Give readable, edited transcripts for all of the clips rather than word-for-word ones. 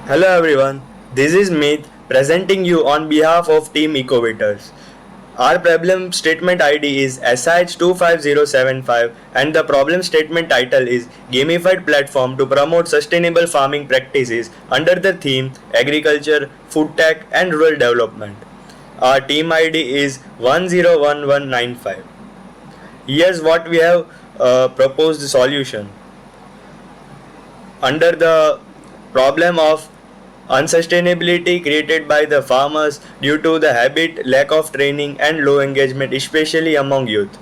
Hello everyone, this is Meet presenting you on behalf of Team Ecovators. Our problem statement ID is SH25075 and the problem statement title is Gamified Platform to Promote Sustainable Farming Practices under the theme Agriculture, Food Tech and Rural Development. Our team ID is 101195. Here's what we have proposed solution. Under the problem of unsustainability created by the farmers due to the habit, lack of training, and low engagement, especially among youth.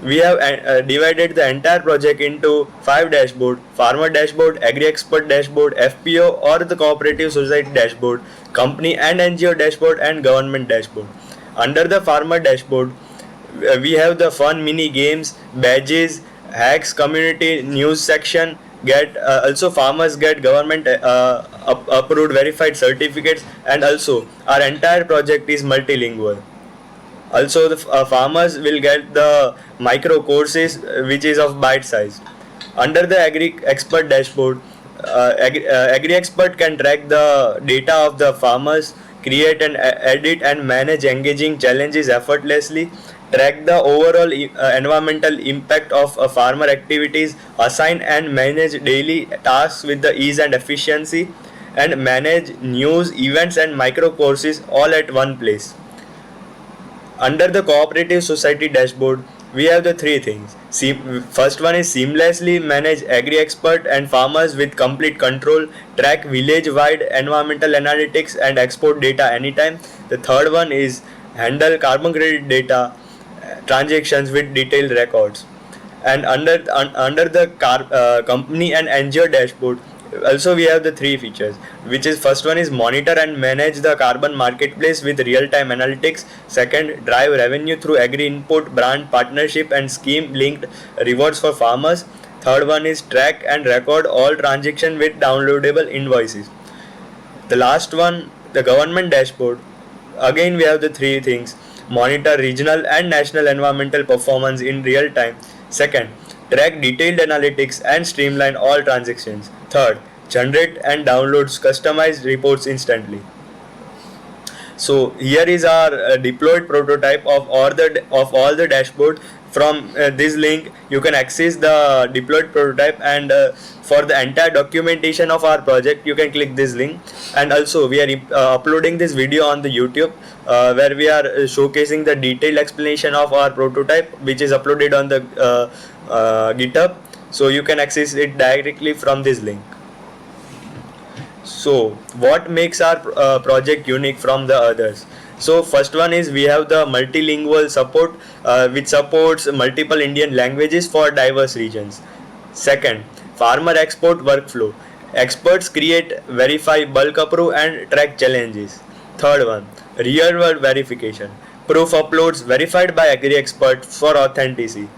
We have divided the entire project into 5 dashboard: farmer dashboard, agri expert dashboard, FPO or the cooperative society dashboard, company and NGO dashboard, and government dashboard. Under the farmer dashboard, we have the fun mini games, badges, hacks, community news section. Get also farmers get government approved verified certificates, and also our entire project is multilingual. Also the farmers will get the micro courses which is of bite size. Under the agri expert dashboard, agri expert can track the data of the farmers, create and edit and manage engaging challenges effortlessly, track the overall environmental impact of farmer activities, assign and manage daily tasks with the ease and efficiency, and manage news, events and micro courses all at one place. Under the cooperative society dashboard, we have the three things. First one is seamlessly manage agri expert and farmers with complete control, track village wide environmental analytics and export data anytime. The third one is handle carbon credit data transactions with detailed records. And under the company and NGO dashboard, also we have the three features, which is first one is monitor and manage the carbon marketplace with real time analytics. Second, drive revenue through agri input, brand partnership and scheme linked rewards for farmers. Third one is track and record all transaction with downloadable invoices. The last one, the government dashboard. Again, we have the three things: monitor regional and national environmental performance in real time. Second, track detailed analytics and streamline all transactions. Third, generate and downloads customized reports instantly. So here is our deployed prototype of all the dashboard. From this link, you can access the deployed prototype, and for the entire documentation of our project, you can click this link. And also, we are uploading this video on the YouTube, where we are showcasing the detailed explanation of our prototype, which is uploaded on the GitHub. So you can access it directly from this link. So, what makes our project unique from the others? So, first one is we have the multilingual support, which supports multiple Indian languages for diverse regions. Second, farmer export workflow. Experts create, verify, bulk approve, and track challenges. Third one, real world verification. Proof uploads verified by agri expert for authenticity.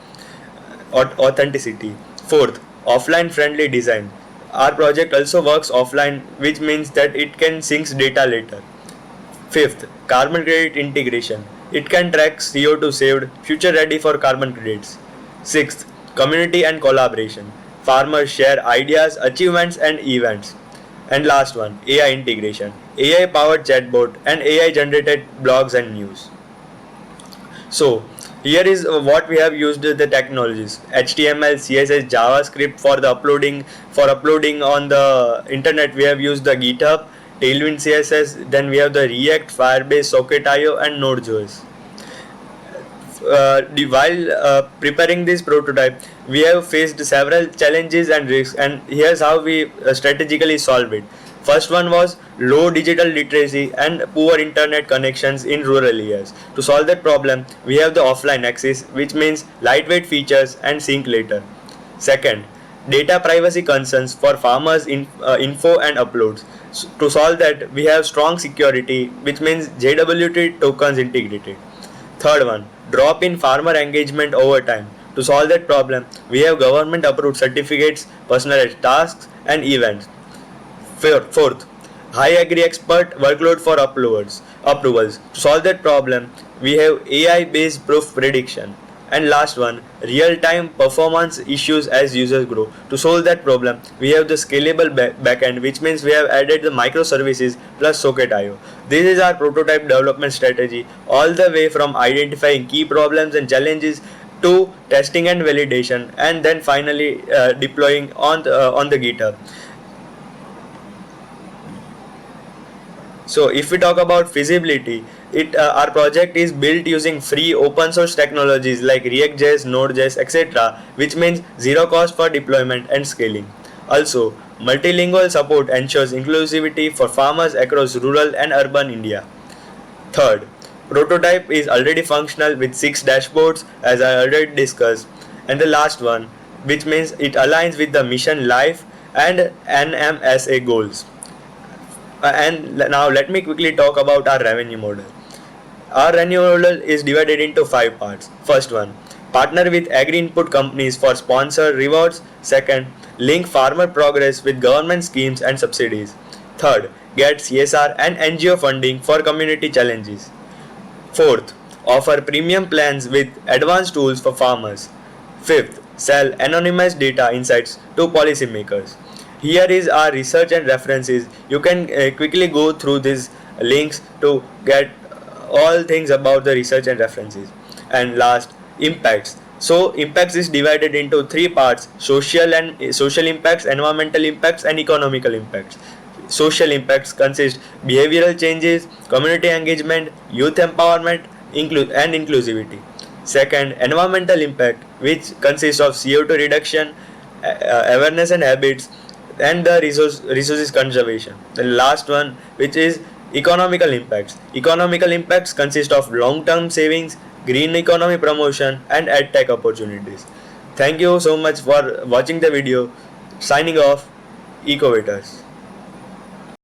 Fourth, offline friendly design. Our project also works offline, which means that it can sync data later. Fifth, carbon credit integration. It can track CO2 saved, future ready for carbon credits. Sixth, community and collaboration. Farmers share ideas, achievements, and events. And last one, AI integration. AI powered chatbot and AI generated blogs and news. So here is what we have used the technologies: HTML, CSS, JavaScript for uploading on the internet. We have used the GitHub, Tailwind CSS. Then we have the React, Firebase, Socket.io, and Node.js. While preparing this prototype, we have faced several challenges and risks, and here's how we strategically solve it. First one was low digital literacy and poor internet connections in rural areas. To solve that problem, we have the offline access, which means lightweight features and sync later. Second, data privacy concerns for farmers info and uploads. To solve that, we have strong security, which means JWT tokens integrated. Third one, drop in farmer engagement over time. To solve that problem, we have government approved certificates, personalized tasks, and events. Fourth, high agri expert workload for approvals. To solve that problem, we have AI based proof prediction. And last one, real-time performance issues as users grow. To solve that problem, we have the scalable backend, which means we have added the microservices plus Socket IO. This is our prototype development strategy, all the way from identifying key problems and challenges to testing and validation, and then finally deploying on the GitHub. So if we talk about feasibility, our project is built using free open source technologies like React.js, Node.js, etc., which means zero cost for deployment and scaling. Also, multilingual support ensures inclusivity for farmers across rural and urban India. Third, prototype is already functional with 6 dashboards as I already discussed. And the last one, which means it aligns with the mission life and NMSA goals. And now let me quickly talk about our revenue model. Our revenue model is divided into 5 parts. First one, partner with agri-input companies for sponsor rewards. Second, link farmer progress with government schemes and subsidies. Third, get CSR and NGO funding for community challenges. Fourth, offer premium plans with advanced tools for farmers. Fifth, sell anonymized data insights to policymakers. Here is our research and references. You can quickly go through these links to get all things about the research and references. And last, impacts. So impacts is divided into 3 parts: social impacts, environmental impacts, and economical impacts. Social impacts consist behavioral changes, community engagement, youth empowerment, and inclusivity. Second, environmental impact, which consists of CO2 reduction, awareness and habits, and the resources conservation. The last one, which is economical impacts. Economical impacts consist of long-term savings, green economy promotion, and ed-tech opportunities. Thank you so much for watching the video. Signing off, Ecovators.